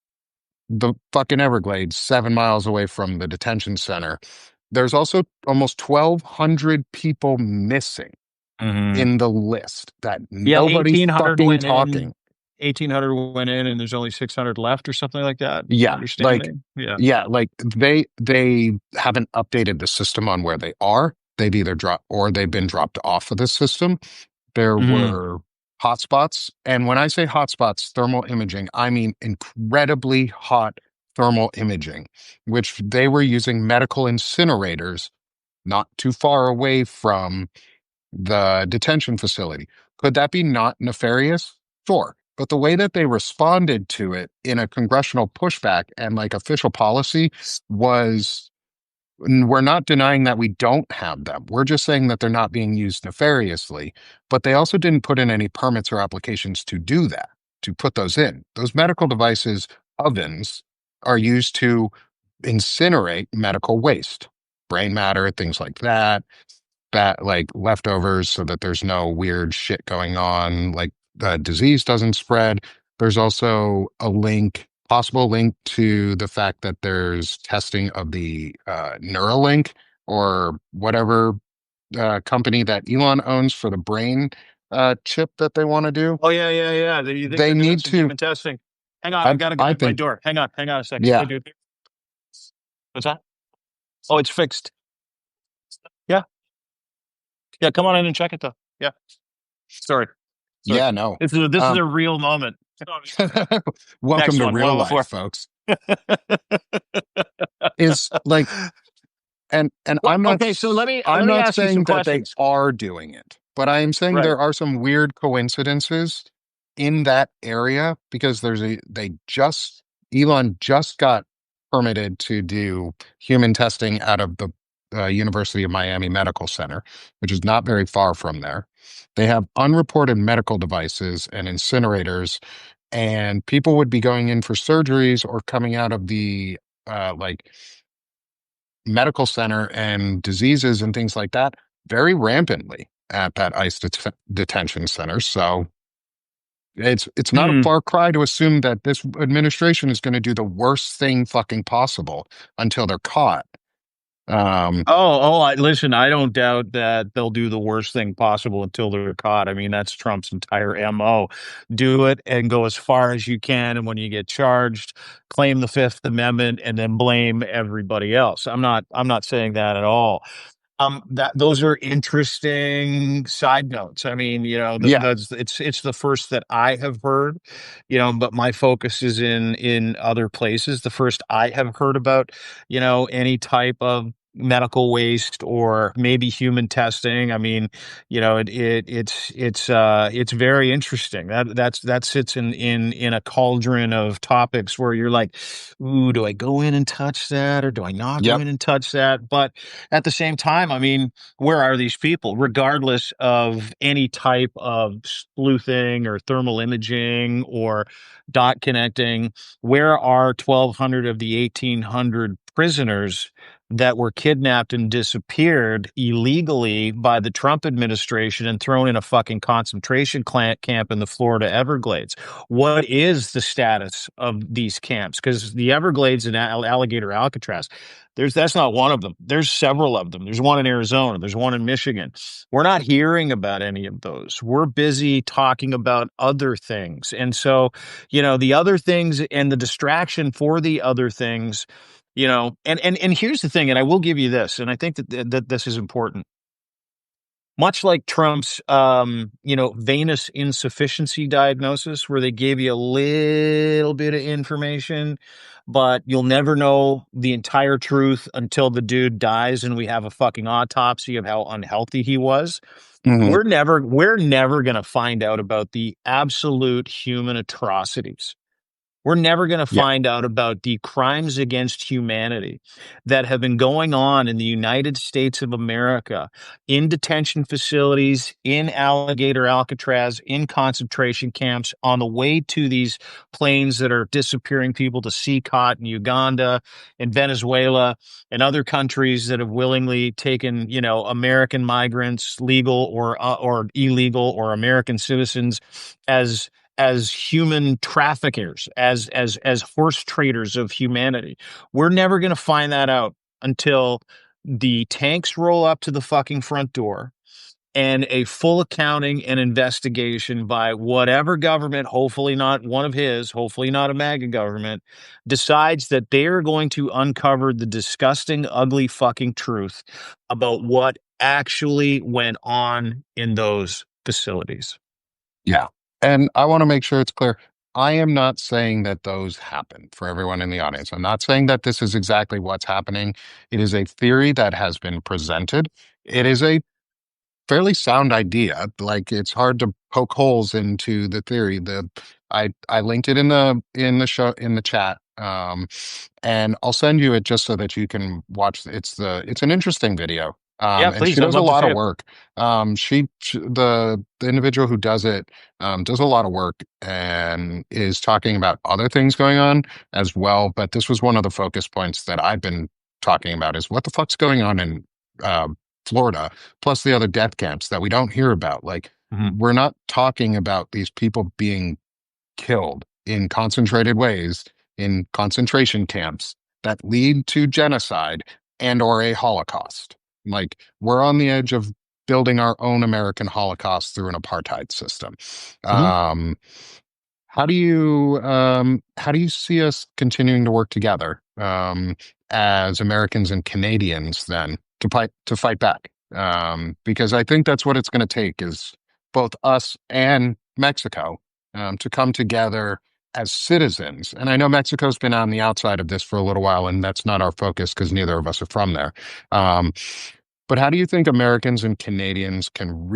the fucking Everglades, 7 miles away from the detention center. There's also almost 1,200 people missing Hmm. in the list that Yeah, nobody's 1,800 fucking went in. talking. 1,800 went in, and there's only 600 left, or something like that. My Yeah, like understanding. Yeah. like they haven't updated the system on where they are. They've either dropped or they've been dropped off of the system. There Hmm. were hotspots. And when I say hotspots, thermal imaging, I mean incredibly hot thermal imaging, which they were using medical incinerators not too far away from the detention facility. Could that be not nefarious? Sure. But the way that they responded to it in a congressional pushback and like official policy was we're not denying that we don't have them. We're just saying that they're not being used nefariously. But they also didn't put in any permits or applications to do that, to put those in. Those medical devices, ovens, are used to incinerate medical waste, brain matter, things like that like leftovers so that there's no weird shit going on, like the disease doesn't spread. There's also a possible link to the fact that there's testing of the Neuralink or whatever company that Elon owns for the brain chip that they want to do. Oh, yeah, yeah, yeah. You think They they're doing need some to, human testing? Hang on, I I, got a guy I at my think, door. Hang on a second. Hey, yeah, dude. What's that? Oh, it's fixed. Yeah, yeah. Come on in and check it, though. Yeah. Sorry, sorry. yeah, no. This is Um, a real moment. welcome Next to one, real life, 104. folks. Is like and Well, okay. So I'm let me not ask you some saying that they questions. are doing it, but I am saying Right. there are some weird coincidences in that area because Elon just got permitted to do human testing out of the University of Miami Medical Center, which is not very far from there. They have unreported medical devices and incinerators, and people would be going in for surgeries or coming out of the like medical center and diseases and things like that very rampantly at that detention center. So it's not a Hmm. far cry to assume that this administration is going to do the worst thing fucking possible until they're caught. Um, Listen, I don't doubt that they'll do the worst thing possible until they're caught. I mean, that's Trump's entire MO. Do it and go as far as you can. And when you get charged, claim the Fifth Amendment and then blame everybody else. I'm not saying that at all. That those are interesting side notes. I mean, yeah, that's it's the first that I have heard, but my focus is in other places. The first I have heard about, any type of medical waste or maybe human testing. I mean, it's very interesting. That sits in a cauldron of topics where you're like, ooh, do I go in and touch that or do I not go yep, in and touch that? But at the same time, I mean, where are these people, regardless of any type of sleuthing or thermal imaging or dot connecting? Where are 1,200 of the 1,800 prisoners that were kidnapped and disappeared illegally by the Trump administration and thrown in a fucking concentration camp in the Florida Everglades? What is the status of these camps? Because the Everglades and Alligator Alcatraz, that's not one of them. There's several of them. There's one in Arizona. There's one in Michigan. We're not hearing about any of those. We're busy talking about other things. And so, the other things and the distraction for the other things, and here's the thing, and I will give you this, and I think that this is important. much like Trump's, venous insufficiency diagnosis, where they gave you a little bit of information, but you'll never know the entire truth until the dude dies and we have a fucking autopsy of how unhealthy he was. Hmm. We're never going to find out about the absolute human atrocities. We're never going to Yeah. find out about the crimes against humanity that have been going on in the United States of America, in detention facilities, in Alligator Alcatraz, in concentration camps, on the way to these planes that are disappearing people to Seacot in Uganda and Venezuela and other countries that have willingly taken, American migrants, legal or illegal, or American citizens as human traffickers, as horse traders of humanity. We're never going to find that out until the tanks roll up to the fucking front door and a full accounting and investigation by whatever government, hopefully not one of his, hopefully not a MAGA government, decides that they are going to uncover the disgusting, ugly fucking truth about what actually went on in those facilities. Yeah. And I want to make sure it's clear. I am not saying that those happen for everyone in the audience. I'm not saying that this is exactly what's happening. It is a theory that has been presented. It is a fairly sound idea. Like it's hard to poke holes into the theory. I linked it in the chat. And I'll send you it just so that you can watch. It's an interesting video. Yeah, And she please. I'd does a love to lot see of it. work. The individual who does it does a lot of work and is talking about other things going on as well. But this was one of the focus points that I've been talking about is what the fuck's going on in uh, Florida, plus the other death camps that we don't hear about. Like, Mhm. we're not talking about these people being killed in concentrated ways in concentration camps that lead to genocide and or a Holocaust. Like, we're on the edge of building our own American Holocaust through an apartheid system. Mhm. Um, how do you see us continuing to work together as Americans and Canadians then to fight back? Because I think that's what it's going to take is both us and Mexico to come together as citizens. And I know Mexico's been on the outside of this for a little while, and that's not our focus because neither of us are from there. Um, but how do you think Americans and Canadians can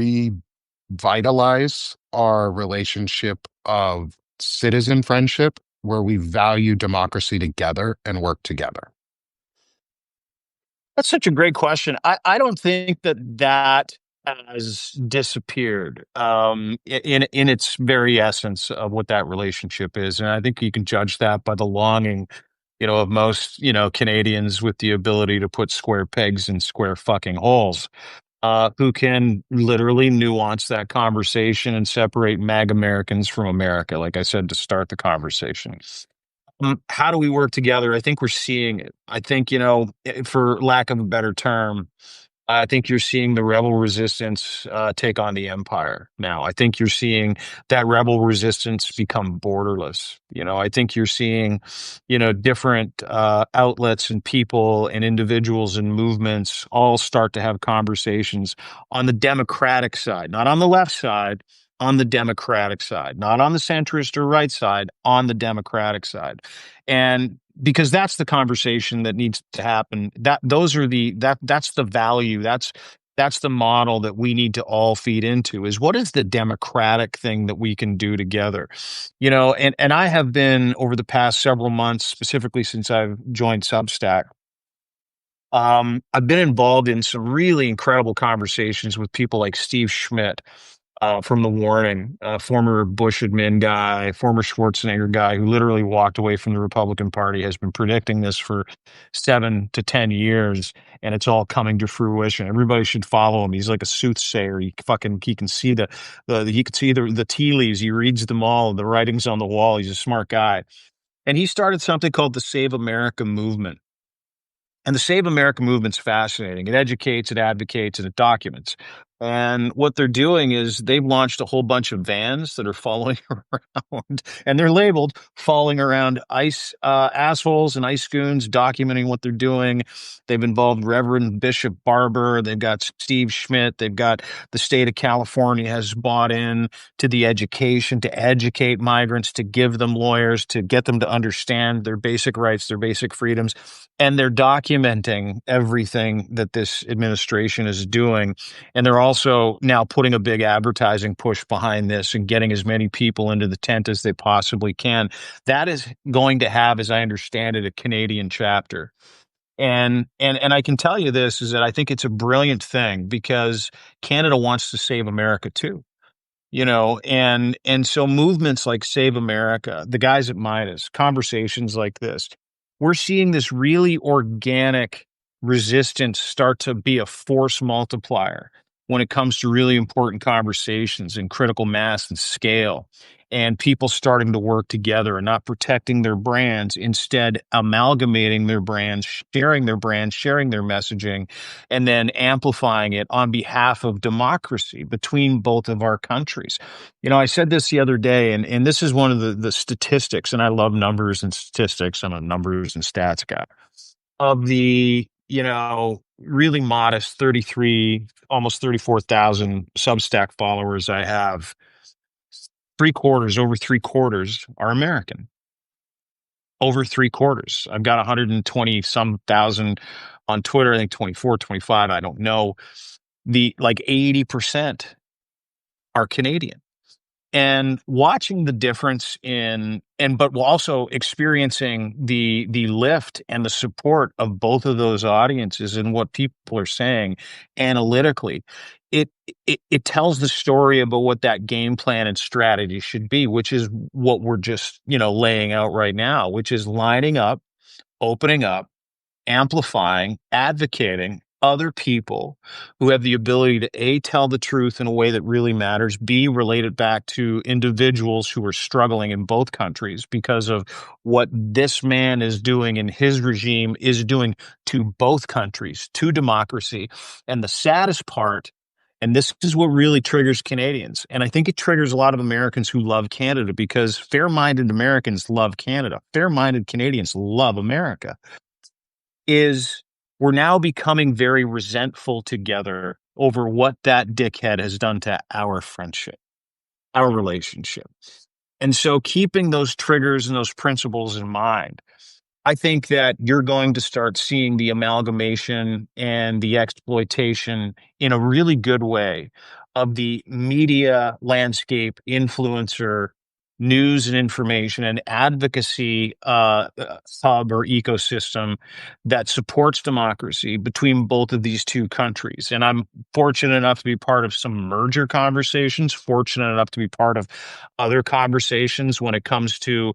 revitalize our relationship of citizen friendship where we value democracy together and work together? That's such a great question. I don't think that has disappeared in its very essence of what that relationship is. And I think you can judge that by the longing, of most, Canadians with the ability to put square pegs in square fucking holes, who can literally nuance that conversation and separate MAG Americans from America, like I said, to start the conversation. How do we work together? I think we're seeing it. I think, for lack of a better term, I think you're seeing the rebel resistance take on the empire now. I think you're seeing that rebel resistance become borderless. I think you're seeing, different outlets and people and individuals and movements all start to have conversations on the democratic side, not on the left side, on the democratic side, not on the centrist or right side, on the democratic side. And because that's the conversation that needs to happen. That's the value. That's the model that we need to all feed into is what is the democratic thing that we can do together. And I have been over the past several months, specifically since I've joined Substack, I've been involved in some really incredible conversations with people like Steve Schmidt, from The Warning, former Bush admin guy, former Schwarzenegger guy who literally walked away from the Republican Party, has been predicting this for 7 to 10 years, and it's all coming to fruition. Everybody should follow him. He's like a soothsayer. He can see he can see the tea leaves. He reads them all. The writings on the wall. He's a smart guy, and he started something called the Save America movement. And the Save America movement's fascinating. It educates, it advocates, and it documents. And what they're doing is they've launched a whole bunch of vans that are following around, and they're labeled following around ice assholes and ice goons, documenting what they're doing. They've involved Reverend Bishop Barber. They've got Steve Schmidt. They've got the state of California has bought in to the education to educate migrants, to give them lawyers, to get them to understand their basic rights, their basic freedoms. And they're documenting everything that this administration is doing, and they're also now putting a big advertising push behind this and getting as many people into the tent as they possibly can. That is going to have, as I understand it, a Canadian chapter. And I can tell you this is that I think it's a brilliant thing because Canada wants to save America too, and so movements like Save America, the guys at Midas, conversations like this, we're seeing this really organic resistance start to be a force multiplier when it comes to really important conversations and critical mass and scale, and people starting to work together and not protecting their brands, instead amalgamating their brands, sharing their messaging, and then amplifying it on behalf of democracy between both of our countries. I said this the other day, and this is one of the statistics, and I love numbers and statistics. I'm a numbers and stats guy. Of the, really modest 33, almost 34,000 Substack followers I have, over three quarters are American. Over three quarters. I've got 120 some thousand on Twitter, I think 24, 25, I don't know. The like 80% are Canadian. And watching the difference but also experiencing the lift and the support of both of those audiences and what people are saying analytically, it, it tells the story about what that game plan and strategy should be, which is what we're just, laying out right now, which is lining up, opening up, amplifying, advocating other people who have the ability to A, tell the truth in a way that really matters, B, relate it back to individuals who are struggling in both countries because of what this man is doing and his regime is doing to both countries, to democracy. And the saddest part, and this is what really triggers Canadians, and I think it triggers a lot of Americans who love Canada, because fair-minded Americans love Canada. Fair-minded Canadians love America, is we're now becoming very resentful together over what that dickhead has done to our friendship, our relationship. And so keeping those triggers and those principles in mind, I think that you're going to start seeing the amalgamation and the exploitation in a really good way of the media landscape, influencer, news and information and advocacy hub or ecosystem that supports democracy between both of these two countries. And I'm fortunate enough to be part of some merger conversations, fortunate enough to be part of other conversations when it comes to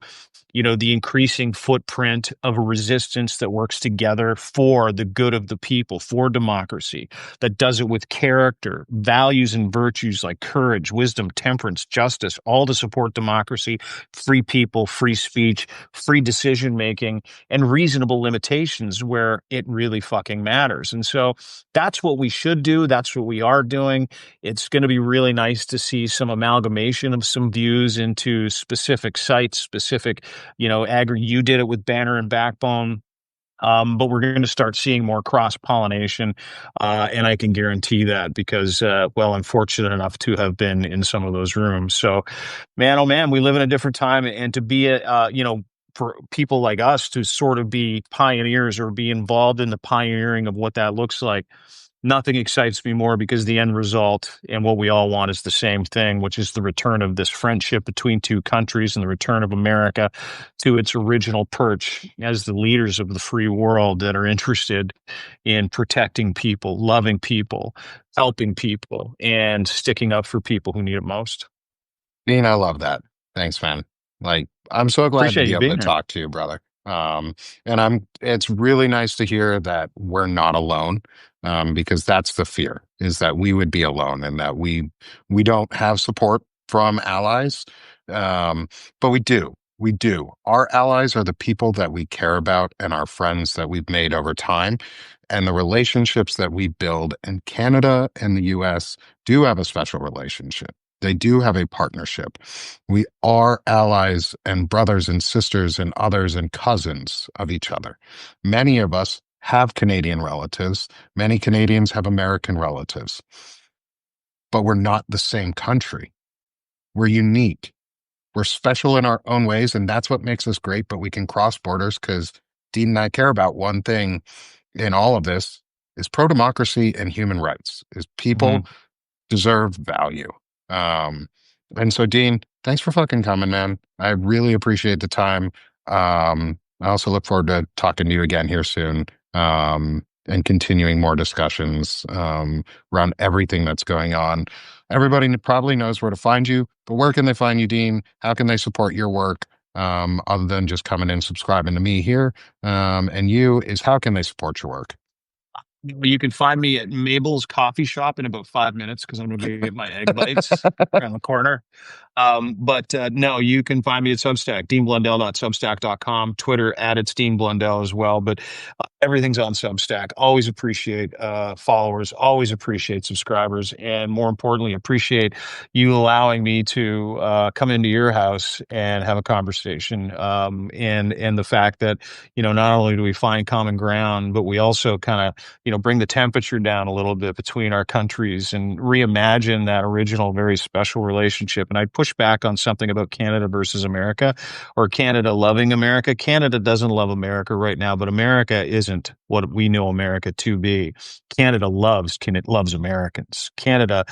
the increasing footprint of a resistance that works together for the good of the people, for democracy, that does it with character, values, and virtues like courage, wisdom, temperance, justice, all to support democracy, free people, free speech, free decision making, and reasonable limitations where it really fucking matters. And so that's what we should do. That's what we are doing. It's going to be really nice to see some amalgamation of some views into specific sites, specific you did it with Banner and Backbone. But we're going to start seeing more cross pollination, and I can guarantee that because, I'm fortunate enough to have been in some of those rooms. So, man, oh man, we live in a different time, and to be for people like us to sort of be pioneers or be involved in the pioneering of what that looks like. Nothing excites me more, because the end result and what we all want is the same thing, which is the return of this friendship between two countries and the return of America to its original perch as the leaders of the free world that are interested in protecting people, loving people, helping people, and sticking up for people who need it most. Dean, I love that. Thanks, man. Like, I'm so glad to Appreciate be you able to being here. talk to you, brother. And it's really nice to hear that we're not alone, because that's the fear, is that we would be alone and that we don't have support from allies. But we do. We do. Our allies are the people that we care about and our friends that we've made over time. And the relationships that we build. And Canada and the US do have a special relationship. They do have a partnership. We are allies and brothers and sisters and others and cousins of each other. Many of us have Canadian relatives. Many Canadians have American relatives. But we're not the same country. We're unique. We're special in our own ways, and that's what makes us great, but we can cross borders because Dean and I care about one thing in all of this is pro-democracy and human rights, is people Mhm. deserve value. Um, and so, Dean, thanks for fucking coming, man. I really appreciate the time. I also look forward to talking to you again here soon, and continuing more discussions around everything that's going on. Everybody probably knows where to find you, but where can they find you, Dean? How can they support your work other than just coming in and subscribing to me here? And you is how can they support your work? You can find me at Mabel's Coffee Shop in about 5 minutes because I'm going to be get my egg bites around the corner. But no, you can find me at Substack, deanblundell.substack.com, Twitter at it's Dean Blundell as well. But everything's on Substack. Always appreciate followers, always appreciate subscribers, and more importantly, appreciate you allowing me to come into your house and have a conversation. And the fact that, not only do we find common ground, but we also kind of, bring the temperature down a little bit between our countries and reimagine that original, very special relationship. And I'd push back on something about Canada versus America or Canada loving America. Canada doesn't love America right now, but America isn't what we know America to be. Canada loves Americans. Canada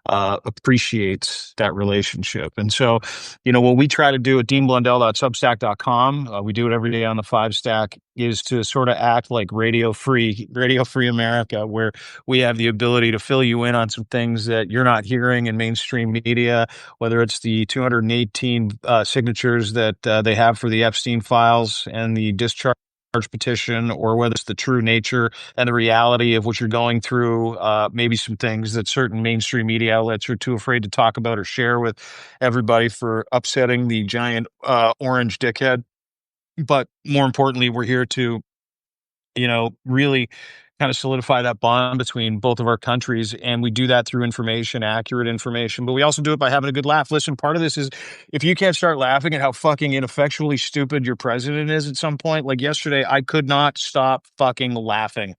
appreciates that relationship. And so, what we try to do at deanblundell.substack.com, we do it every day on the five stack, is to sort of act like Radio Free America, where we have the ability to fill you in on some things that you're not hearing in mainstream media, whether it's the 218 signatures that they have for the Epstein Files and the discharge petition, or whether it's the true nature and the reality of what you're going through, maybe some things that certain mainstream media outlets are too afraid to talk about or share with everybody for upsetting the giant orange dickhead. But more importantly, we're here to, really kind of solidify that bond between both of our countries. And we do that through information, accurate information, but we also do it by having a good laugh. Listen, part of this is if you can't start laughing at how fucking ineffectually stupid your president is at some point, like yesterday, I could not stop fucking laughing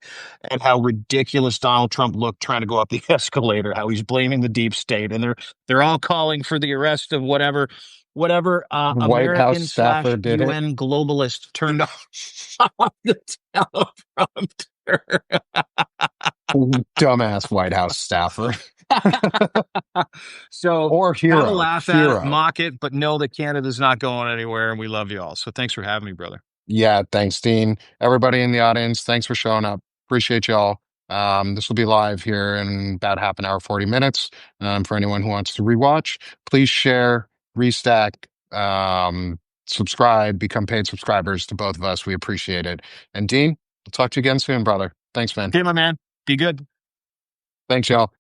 at how ridiculous Donald Trump looked trying to go up the escalator, how he's blaming the deep state. And they're all calling for the arrest of whatever White House American staffer slash did it. UN globalist turned off the teleprompter. Dumbass White House staffer. So Or have a hero. laugh at it, Hero. mock it, but know that Canada's not going anywhere and we love you all. So thanks for having me, brother. Yeah, thanks, Dean. Everybody in the audience, thanks for showing up. Appreciate y'all. This will be live here in about half an hour, 40 minutes. For anyone who wants to rewatch, please share, restack, subscribe, become paid subscribers to both of us. We appreciate it. And Dean, we'll talk to you again soon, brother. Thanks, man. Okay, my man. Be good. Thanks, y'all.